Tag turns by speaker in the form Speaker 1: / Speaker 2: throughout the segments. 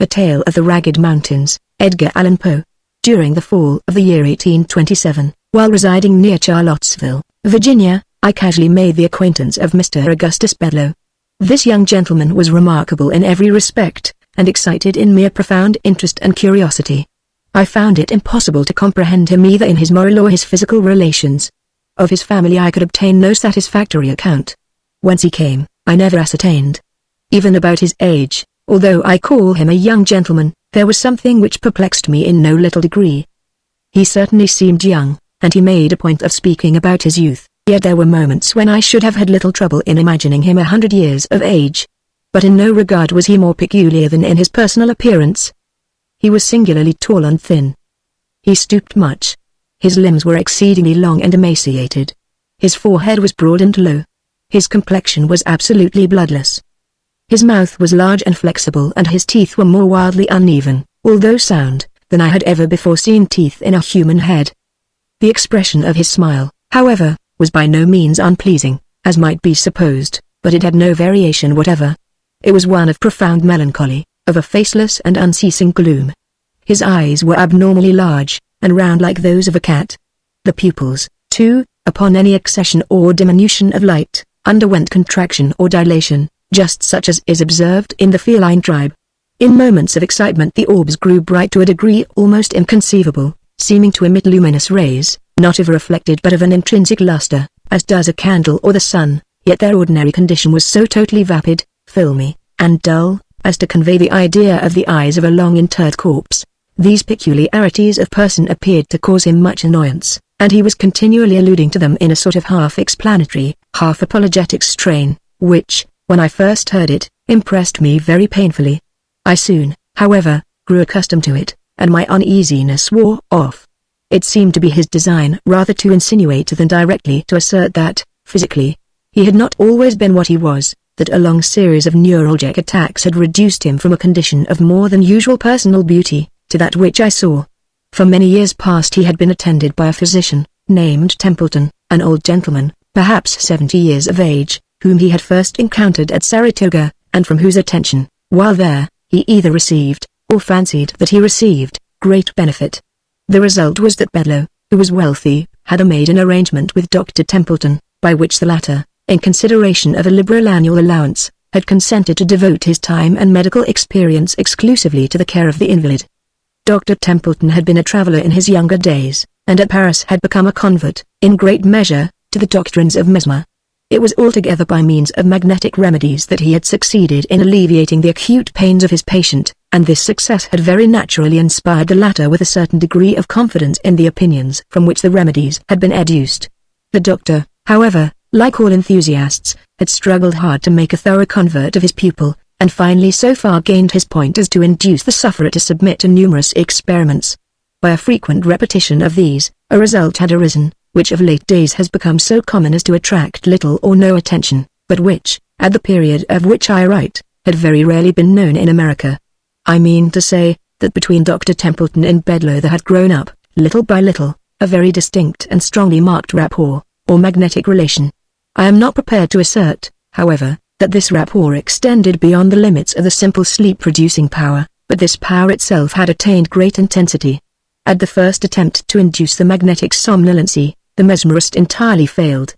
Speaker 1: The Tale of the Ragged Mountains, Edgar Allan Poe. During the fall of the year 1827, while residing near Charlottesville, Virginia, I casually made the acquaintance of Mr. Augustus Bedloe. This young gentleman was remarkable in every respect, and excited in mere profound interest and curiosity. I found it impossible to comprehend him either in his moral or his physical relations. Of his family I could obtain no satisfactory account. Whence he came, I never ascertained. Even about his age, although I call him a young gentleman, there was something which perplexed me in no little degree. He certainly seemed young, and he made a point of speaking about his youth, yet there were moments when I should have had little trouble in imagining him 100 years of age. But in no regard was he more peculiar than in his personal appearance. He was singularly tall and thin. He stooped much. His limbs were exceedingly long and emaciated. His forehead was broad and low. His complexion was absolutely bloodless. His mouth was large and flexible, and his teeth were more wildly uneven, although sound, than I had ever before seen teeth in a human head. The expression of his smile, however, was by no means unpleasing, as might be supposed, but it had no variation whatever. It was one of profound melancholy, of a faceless and unceasing gloom. His eyes were abnormally large, and round like those of a cat. The pupils, too, upon any accession or diminution of light, underwent contraction or dilation, just such as is observed in the feline tribe. In moments of excitement the orbs grew bright to a degree almost inconceivable, seeming to emit luminous rays, not of a reflected but of an intrinsic luster, as does a candle or the sun, yet their ordinary condition was so totally vapid, filmy, and dull, as to convey the idea of the eyes of a long interred corpse. These peculiarities of person appeared to cause him much annoyance, and he was continually alluding to them in a sort of half-explanatory, half-apologetic strain, which, when I first heard it, impressed me very painfully. I soon, however, grew accustomed to it, and my uneasiness wore off. It seemed to be his design rather to insinuate than directly to assert that, physically, he had not always been what he was, that a long series of neuralgic attacks had reduced him from a condition of more than usual personal beauty, to that which I saw. For many years past he had been attended by a physician, named Templeton, an old gentleman, perhaps 70 years of age, whom he had first encountered at Saratoga, and from whose attention, while there, he either received, or fancied that he received, great benefit. The result was that Bedloe, who was wealthy, had made an arrangement with Dr. Templeton, by which the latter, in consideration of a liberal annual allowance, had consented to devote his time and medical experience exclusively to the care of the invalid. Dr. Templeton had been a traveler in his younger days, and at Paris had become a convert, in great measure, to the doctrines of Mesmer. It was altogether by means of magnetic remedies that he had succeeded in alleviating the acute pains of his patient, and this success had very naturally inspired the latter with a certain degree of confidence in the opinions from which the remedies had been educed. The doctor, however, like all enthusiasts, had struggled hard to make a thorough convert of his pupil, and finally so far gained his point as to induce the sufferer to submit to numerous experiments. By a frequent repetition of these, a result had arisen, which of late days has become so common as to attract little or no attention, but which, at the period of which I write, had very rarely been known in America. I mean to say, that between Dr. Templeton and Bedloe there had grown up, little by little, a very distinct and strongly marked rapport, or magnetic relation. I am not prepared to assert, however, that this rapport extended beyond the limits of the simple sleep-producing power, but this power itself had attained great intensity. At the first attempt to induce the magnetic somnolency, the mesmerist entirely failed.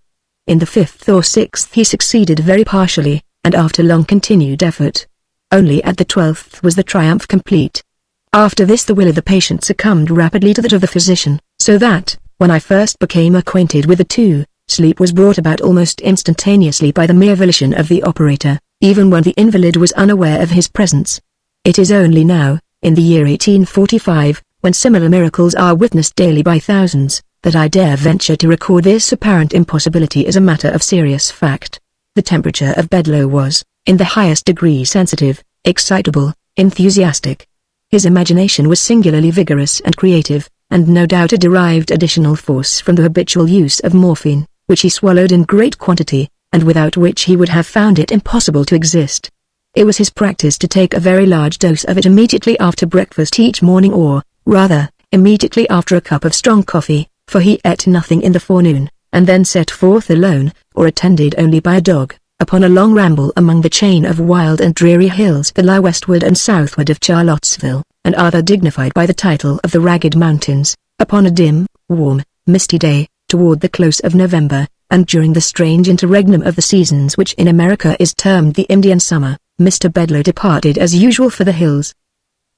Speaker 1: In the fifth or sixth he succeeded very partially, and after long continued effort. Only at the 12th was the triumph complete. After this the will of the patient succumbed rapidly to that of the physician, so that, when I first became acquainted with the two, sleep was brought about almost instantaneously by the mere volition of the operator, even when the invalid was unaware of his presence. It is only now, in the year 1845, when similar miracles are witnessed daily by thousands, that I dare venture to record this apparent impossibility as a matter of serious fact. The temperature of Bedloe was, in the highest degree sensitive, excitable, enthusiastic. His imagination was singularly vigorous and creative, and no doubt it derived additional force from the habitual use of morphine, which he swallowed in great quantity, and without which he would have found it impossible to exist. It was his practice to take a very large dose of it immediately after breakfast each morning, or, rather, immediately after a cup of strong coffee, for he ate nothing in the forenoon, and then set forth alone, or attended only by a dog, upon a long ramble among the chain of wild and dreary hills that lie westward and southward of Charlottesville, and are there dignified by the title of the Ragged Mountains, upon a dim, warm, misty day, toward the close of November, and during the strange interregnum of the seasons which in America is termed the Indian summer, Mr. Bedloe departed as usual for the hills.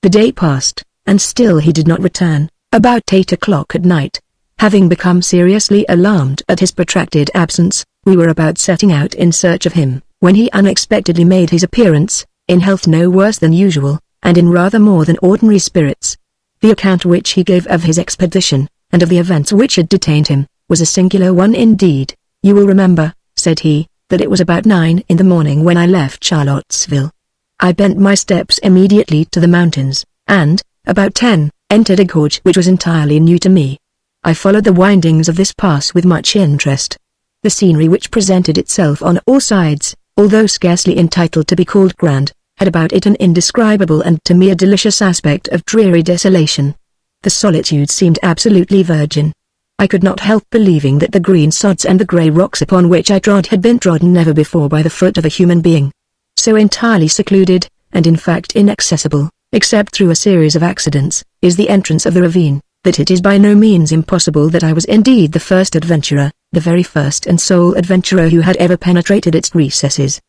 Speaker 1: The day passed, and still he did not return. About 8 o'clock at night, having become seriously alarmed at his protracted absence, we were about setting out in search of him, when he unexpectedly made his appearance, in health no worse than usual, and in rather more than ordinary spirits. The account which he gave of his expedition, and of the events which had detained him, was a singular one indeed. "You will remember," said he, "that it was about 9 in the morning when I left Charlottesville. I bent my steps immediately to the mountains, and, about 10, entered a gorge which was entirely new to me. I followed the windings of this pass with much interest. The scenery which presented itself on all sides, although scarcely entitled to be called grand, had about it an indescribable and to me a delicious aspect of dreary desolation. The solitude seemed absolutely virgin. I could not help believing that the green sods and the grey rocks upon which I trod had been trodden never before by the foot of a human being. So entirely secluded, and in fact inaccessible, except through a series of accidents, is the entrance of the ravine, that it is by no means impossible that I was indeed the first adventurer, the very first and sole adventurer who had ever penetrated its recesses.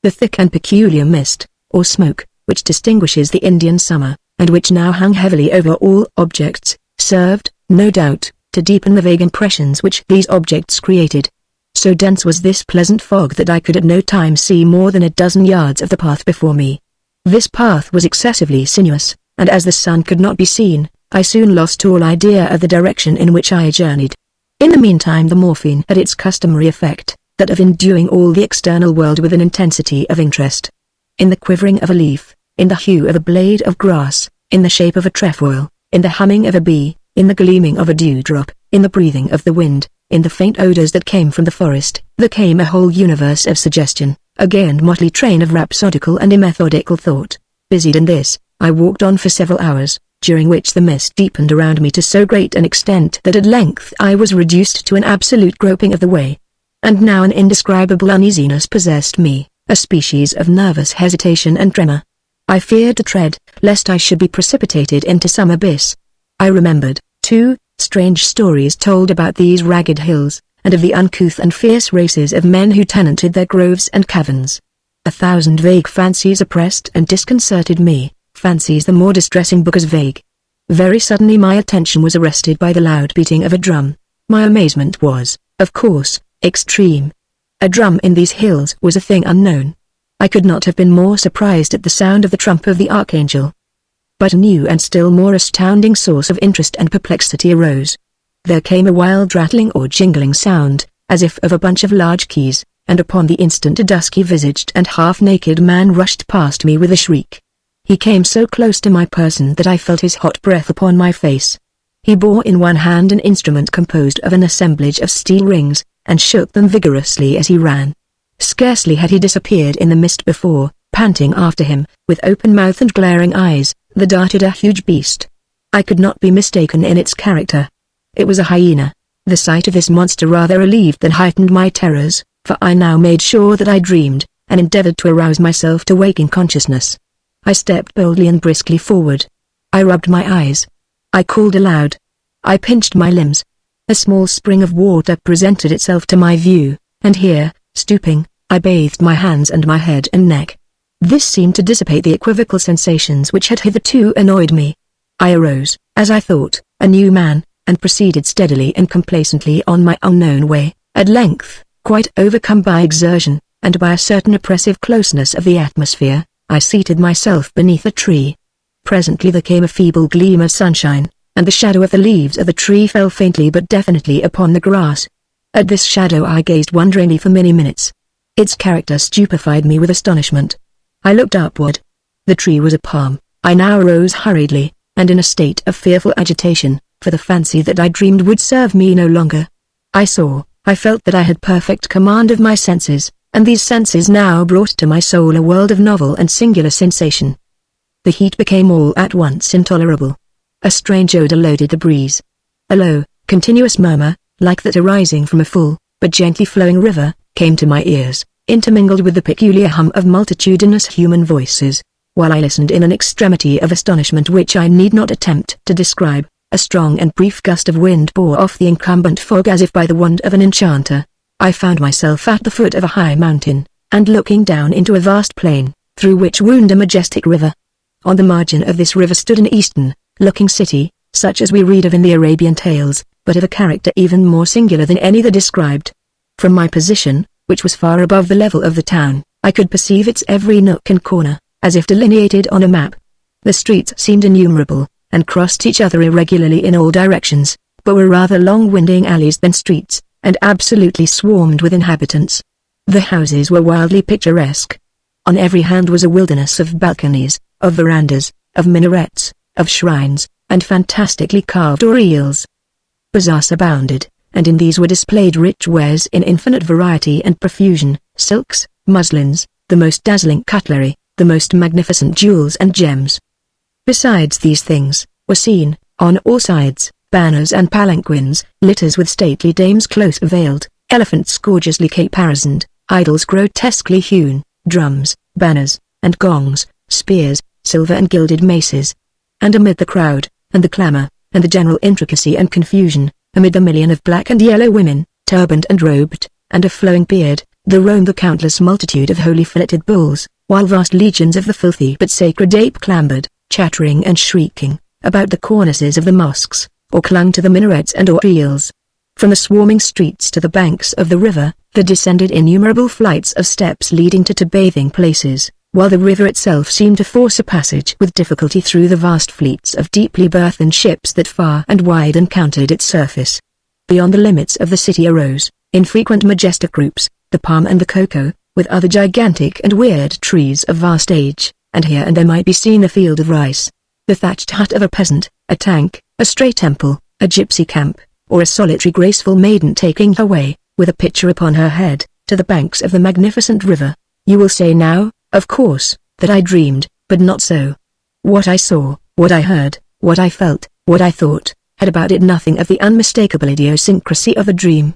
Speaker 1: The thick and peculiar mist, or smoke, which distinguishes the Indian summer, and which now hung heavily over all objects, served, no doubt, to deepen the vague impressions which these objects created. So dense was this pleasant fog that I could at no time see more than a dozen yards of the path before me. This path was excessively sinuous, and as the sun could not be seen, I soon lost all idea of the direction in which I journeyed. In the meantime the morphine had its customary effect, that of enduing all the external world with an intensity of interest. In the quivering of a leaf, in the hue of a blade of grass, in the shape of a trefoil, in the humming of a bee, in the gleaming of a dewdrop, in the breathing of the wind, in the faint odors that came from the forest, there came a whole universe of suggestion, a gay and motley train of rhapsodical and immethodical thought. Busied in this, I walked on for several hours, during which the mist deepened around me to so great an extent that at length I was reduced to an absolute groping of the way. And now an indescribable uneasiness possessed me, a species of nervous hesitation and tremor. I feared to tread, lest I should be precipitated into some abyss. I remembered, too, strange stories told about these ragged hills, and of the uncouth and fierce races of men who tenanted their groves and caverns. 1,000 vague fancies oppressed and disconcerted me, fancies the more distressing because vague. Very suddenly my attention was arrested by the loud beating of a drum. My amazement was, of course, extreme. A drum in these hills was a thing unknown. I could not have been more surprised at the sound of the trump of the archangel. But a new and still more astounding source of interest and perplexity arose. There came a wild rattling or jingling sound, as if of a bunch of large keys, and upon the instant a dusky-visaged and half-naked man rushed past me with a shriek. He came so close to my person that I felt his hot breath upon my face. He bore in one hand an instrument composed of an assemblage of steel rings, and shook them vigorously as he ran. Scarcely had he disappeared in the mist before, panting after him, with open mouth and glaring eyes, there darted a huge beast. I could not be mistaken in its character. It was a hyena. The sight of this monster rather relieved than heightened my terrors, for I now made sure that I dreamed, and endeavored to arouse myself to waking consciousness. I stepped boldly and briskly forward. I rubbed my eyes. I called aloud. I pinched my limbs. A small spring of water presented itself to my view, and here, stooping, I bathed my hands and my head and neck. This seemed to dissipate the equivocal sensations which had hitherto annoyed me. I arose, as I thought, a new man, and proceeded steadily and complacently on my unknown way. At length, quite overcome by exertion, and by a certain oppressive closeness of the atmosphere, I seated myself beneath a tree. Presently there came a feeble gleam of sunshine, and the shadow of the leaves of the tree fell faintly but definitely upon the grass. At this shadow I gazed wonderingly for many minutes. Its character stupefied me with astonishment. I looked upward. The tree was a palm. I now rose hurriedly, and in a state of fearful agitation, for the fancy that I dreamed would serve me no longer. I felt that I had perfect command of my senses, and these senses now brought to my soul a world of novel and singular sensation. The heat became all at once intolerable. A strange odor loaded the breeze. A low, continuous murmur, like that arising from a full, but gently flowing river, came to my ears, intermingled with the peculiar hum of multitudinous human voices. While I listened in an extremity of astonishment which I need not attempt to describe, a strong and brief gust of wind bore off the incumbent fog as if by the wand of an enchanter. I found myself at the foot of a high mountain, and looking down into a vast plain, through which wound a majestic river. On the margin of this river stood an eastern-looking city, such as we read of in the Arabian tales, but of a character even more singular than any that described. From my position, which was far above the level of the town, I could perceive its every nook and corner, as if delineated on a map. The streets seemed innumerable, and crossed each other irregularly in all directions, but were rather long-winding alleys than streets, and absolutely swarmed with inhabitants. The houses were wildly picturesque. On every hand was a wilderness of balconies, of verandas, of minarets, of shrines, and fantastically carved oriels. Bazaars abounded, and in these were displayed rich wares in infinite variety and profusion, silks, muslins, the most dazzling cutlery, the most magnificent jewels and gems. Besides these things, were seen, on all sides, banners and palanquins, litters with stately dames close veiled, elephants gorgeously caparisoned, idols grotesquely hewn, drums, banners, and gongs, spears, silver and gilded maces. And amid the crowd, and the clamour, and the general intricacy and confusion, amid the million of black and yellow women, turbaned and robed, and of flowing beard, there roamed the countless multitude of holy filleted bulls, while vast legions of the filthy but sacred ape clambered, chattering and shrieking, about the cornices of the mosques, or clung to the minarets and oriels. From the swarming streets to the banks of the river, there descended innumerable flights of steps leading to bathing places, while the river itself seemed to force a passage with difficulty through the vast fleets of deeply burthened ships that far and wide encountered its surface. Beyond the limits of the city arose, in frequent majestic groups, the palm and the cocoa, with other gigantic and weird trees of vast age, and here and there might be seen a field of rice, the thatched hut of a peasant, a tank, a stray temple, a gypsy camp, or a solitary graceful maiden taking her way, with a pitcher upon her head, to the banks of the magnificent river. You will say now, of course, that I dreamed, but not so. What I saw, what I heard, what I felt, what I thought, had about it nothing of the unmistakable idiosyncrasy of a dream.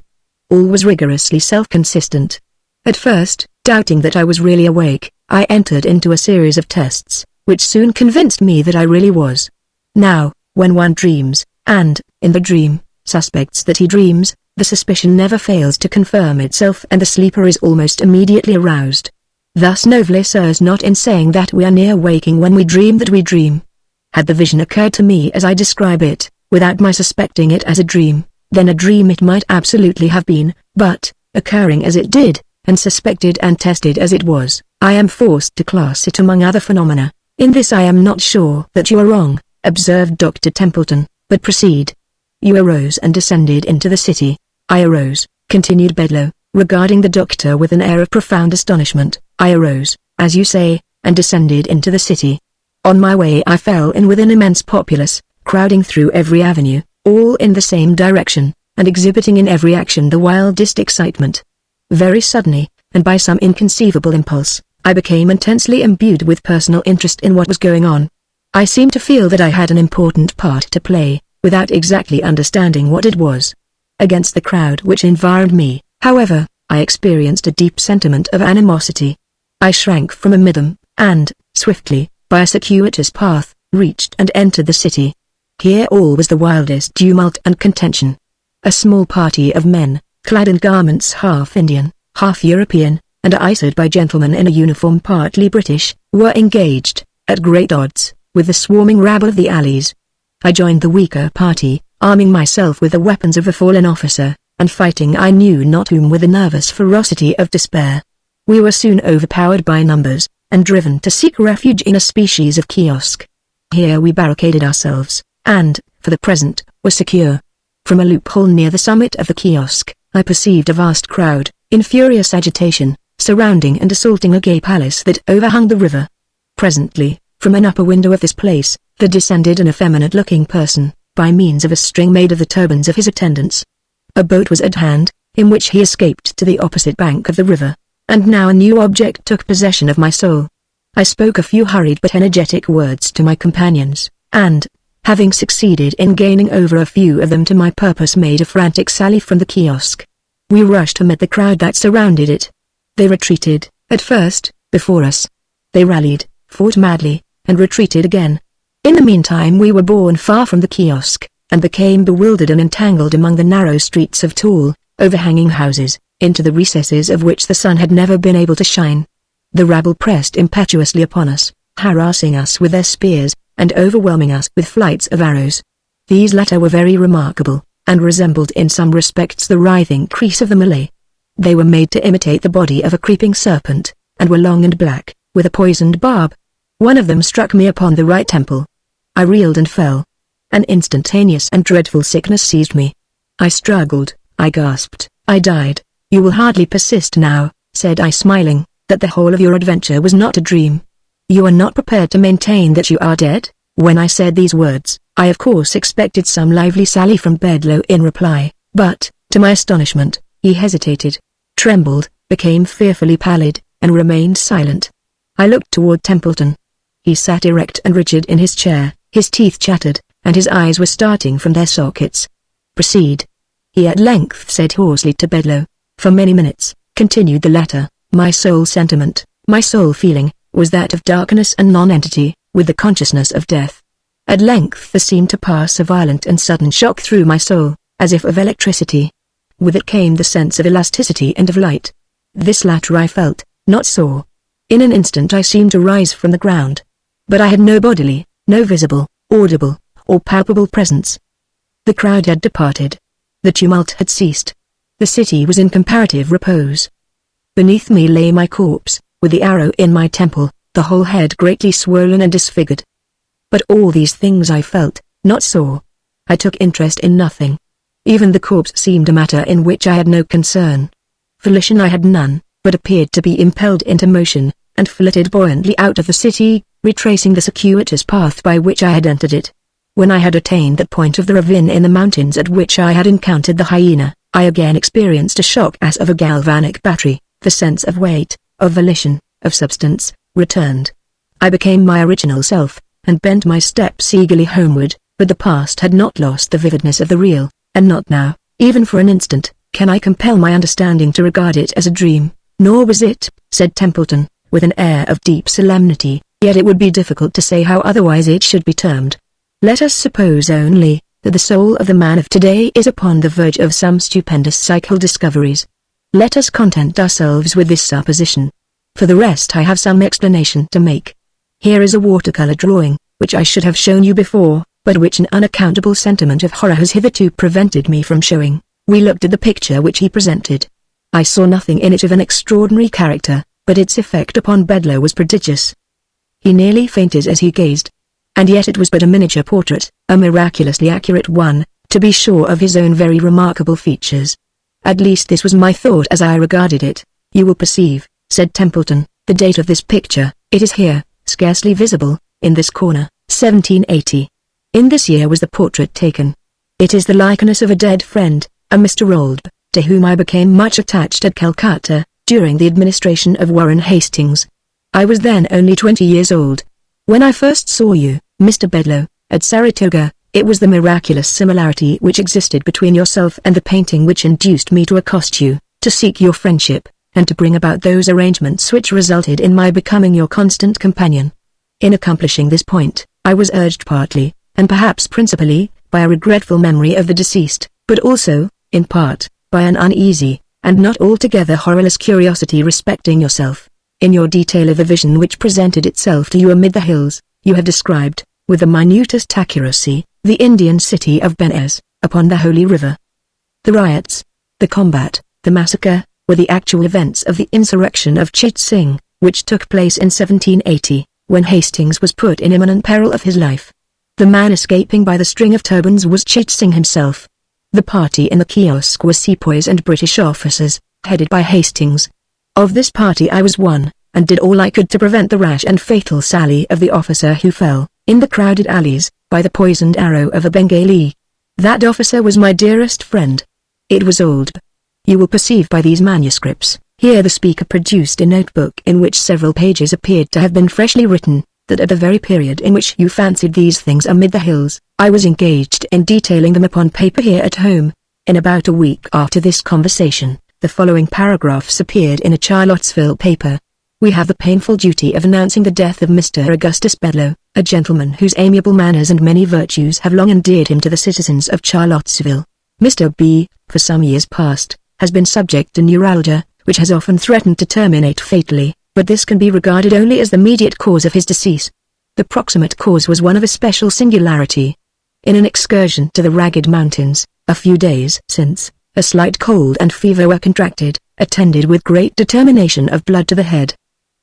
Speaker 1: All was rigorously self-consistent. At first, doubting that I was really awake, I entered into a series of tests, which soon convinced me that I really was. Now, when one dreams, and, in the dream, suspects that he dreams, the suspicion never fails to confirm itself and the sleeper is almost immediately aroused. Thus no bliss errs not in saying that we are near waking when we dream that we dream. Had the vision occurred to me as I describe it, without my suspecting it as a dream, then a dream it might absolutely have been, but, occurring as it did, and suspected and tested as it was, I am forced to class it among other phenomena. In this I am not sure that you are wrong, observed Dr. Templeton, but proceed. You arose and descended into the city. I arose, continued Bedloe, regarding the doctor with an air of profound astonishment. I arose, as you say, and descended into the city. On my way I fell in with an immense populace, crowding through every avenue, all in the same direction, and exhibiting in every action the wildest excitement. Very suddenly, and by some inconceivable impulse, I became intensely imbued with personal interest in what was going on. I seemed to feel that I had an important part to play, without exactly understanding what it was. Against the crowd which environed me, however, I experienced a deep sentiment of animosity. I shrank from amid them, and, swiftly, by a circuitous path, reached and entered the city. Here all was the wildest tumult and contention. A small party of men, clad in garments half Indian, half European, and eyed by gentlemen in a uniform partly British, were engaged, at great odds, with the swarming rabble of the alleys. I joined the weaker party, arming myself with the weapons of a fallen officer, and fighting I knew not whom with the nervous ferocity of despair. We were soon overpowered by numbers, and driven to seek refuge in a species of kiosk. Here we barricaded ourselves, and, for the present, were secure. From a loophole near the summit of the kiosk, I perceived a vast crowd, in furious agitation, surrounding and assaulting a gay palace that overhung the river. Presently, from an upper window of this place, there descended an effeminate-looking person, by means of a string made of the turbans of his attendants. A boat was at hand, in which he escaped to the opposite bank of the river, and now a new object took possession of my soul. I spoke a few hurried but energetic words to my companions, and, having succeeded in gaining over a few of them to my purpose, made a frantic sally from the kiosk. We rushed amid the crowd that surrounded it. They retreated, at first, before us. They rallied, fought madly, and retreated again. In the meantime we were borne far from the kiosk, and became bewildered and entangled among the narrow streets of tall, overhanging houses, into the recesses of which the sun had never been able to shine. The rabble pressed impetuously upon us, harassing us with their spears, and overwhelming us with flights of arrows. These latter were very remarkable, and resembled in some respects the writhing crease of the Malay. They were made to imitate the body of a creeping serpent, and were long and black, with a poisoned barb. One of them struck me upon the right temple. I reeled and fell. An instantaneous and dreadful sickness seized me. I struggled, I gasped, I died. You will hardly persist now, said I smiling, that the whole of your adventure was not a dream. You are not prepared to maintain that you are dead? When I said these words, I of course expected some lively sally from Bedloe in reply, but, to my astonishment, he hesitated, trembled, became fearfully pallid, and remained silent. I looked toward Templeton. He sat erect and rigid in his chair, his teeth chattered, and his eyes were starting from their sockets. Proceed, he at length said hoarsely to Bedloe. For many minutes, continued the latter, my sole sentiment, my sole feeling, was that of darkness and non-entity, with the consciousness of death. At length there seemed to pass a violent and sudden shock through my soul, as if of electricity. With it came the sense of elasticity and of light. This latter I felt, not saw. In an instant I seemed to rise from the ground. But I had no bodily, no visible, audible, or palpable presence. The crowd had departed. The tumult had ceased. The city was in comparative repose. Beneath me lay my corpse, with the arrow in my temple, the whole head greatly swollen and disfigured. But all these things I felt, not saw. I took interest in nothing. Even the corpse seemed a matter in which I had no concern. Volition I had none, but appeared to be impelled into motion, and flitted buoyantly out of the city, retracing the circuitous path by which I had entered it. When I had attained that point of the ravine in the mountains at which I had encountered the hyena, I again experienced a shock as of a galvanic battery. The sense of weight, of volition, of substance, returned. I became my original self, and bent my steps eagerly homeward, but the past had not lost the vividness of the real, and not now, even for an instant, can I compel my understanding to regard it as a dream. Nor was it, said Templeton, with an air of deep solemnity, yet it would be difficult to say how otherwise it should be termed. Let us suppose only, that the soul of the man of today is upon the verge of some stupendous psychical discoveries. Let us content ourselves with this supposition. For the rest I have some explanation to make. Here is a watercolor drawing, which I should have shown you before, but which an unaccountable sentiment of horror has hitherto prevented me from showing. We looked at the picture which he presented. I saw nothing in it of an extraordinary character, but its effect upon Bedloe was prodigious. He nearly fainted as he gazed. And yet it was but a miniature portrait, a miraculously accurate one, to be sure, of his own very remarkable features. At least this was my thought as I regarded it. You will perceive, said Templeton, the date of this picture. It is here, scarcely visible, in this corner, 1780. In this year was the portrait taken. It is the likeness of a dead friend, a Mr. Oldb, to whom I became much attached at Calcutta, during the administration of Warren Hastings. I was then only 20 years old. When I first saw you, Mr. Bedloe, at Saratoga, it was the miraculous similarity which existed between yourself and the painting which induced me to accost you, to seek your friendship, and to bring about those arrangements which resulted in my becoming your constant companion. In accomplishing this point, I was urged partly, and perhaps principally, by a regretful memory of the deceased, but also, in part, by an uneasy, and not altogether horrorless curiosity respecting yourself. In your detail of the vision which presented itself to you amid the hills, you have described, with the minutest accuracy, the Indian city of Benares, upon the Holy River. The riots, the combat, the massacre, were the actual events of the insurrection of Chit Singh, which took place in 1780, when Hastings was put in imminent peril of his life. The man escaping by the string of turbans was Chit Singh himself. The party in the kiosk were sepoys and British officers, headed by Hastings. Of this party I was one, and did all I could to prevent the rash and fatal sally of the officer who fell, in the crowded alleys, by the poisoned arrow of a Bengali. That officer was my dearest friend. It was Oldb. You will perceive by these manuscripts, here the speaker produced a notebook in which several pages appeared to have been freshly written, that at the very period in which you fancied these things amid the hills, I was engaged in detailing them upon paper here at home. In about a week after this conversation, The following paragraphs appeared in a Charlottesville paper. We have the painful duty of announcing the death of Mr. Augustus Bedloe, a gentleman whose amiable manners and many virtues have long endeared him to the citizens of Charlottesville. Mr. B, for some years past, has been subject to neuralgia, which has often threatened to terminate fatally, but this can be regarded only as the immediate cause of his decease. The proximate cause was one of especial singularity. In an excursion to the Ragged Mountains, a few days since, a slight cold and fever were contracted, attended with great determination of blood to the head.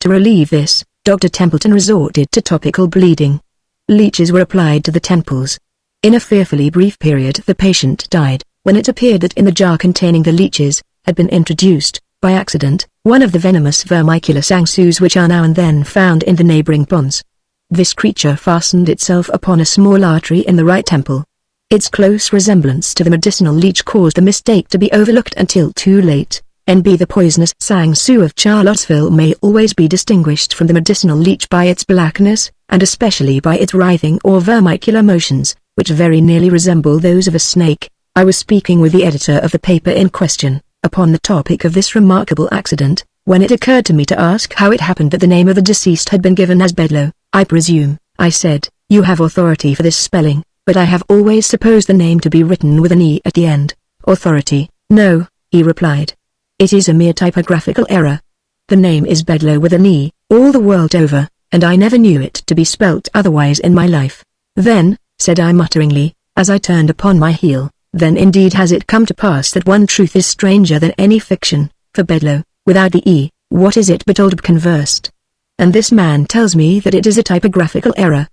Speaker 1: To relieve this, Dr. Templeton resorted to topical bleeding. Leeches were applied to the temples. In a fearfully brief period the patient died, when it appeared that in the jar containing the leeches, had been introduced, by accident, one of the venomous vermicular sangsues which are now and then found in the neighboring ponds. This creature fastened itself upon a small artery in the right temple. Its close resemblance to the medicinal leech caused the mistake to be overlooked until too late. N.B. The poisonous sangsu of Charlottesville may always be distinguished from the medicinal leech by its blackness, and especially by its writhing or vermicular motions, which very nearly resemble those of a snake. I was speaking with the editor of the paper in question, upon the topic of this remarkable accident, when it occurred to me to ask how it happened that the name of the deceased had been given as Bedloe. I presume, I said, you have authority for this spelling, but I have always supposed the name to be written with an E at the end. Authority? No, he replied. It is a mere typographical error. The name is Bedloe with an E, all the world over, and I never knew it to be spelt otherwise in my life. Then, said I mutteringly, as I turned upon my heel, then indeed has it come to pass that one truth is stranger than any fiction, for Bedloe, without the E, what is it but old conversed? And this man tells me that it is a typographical error.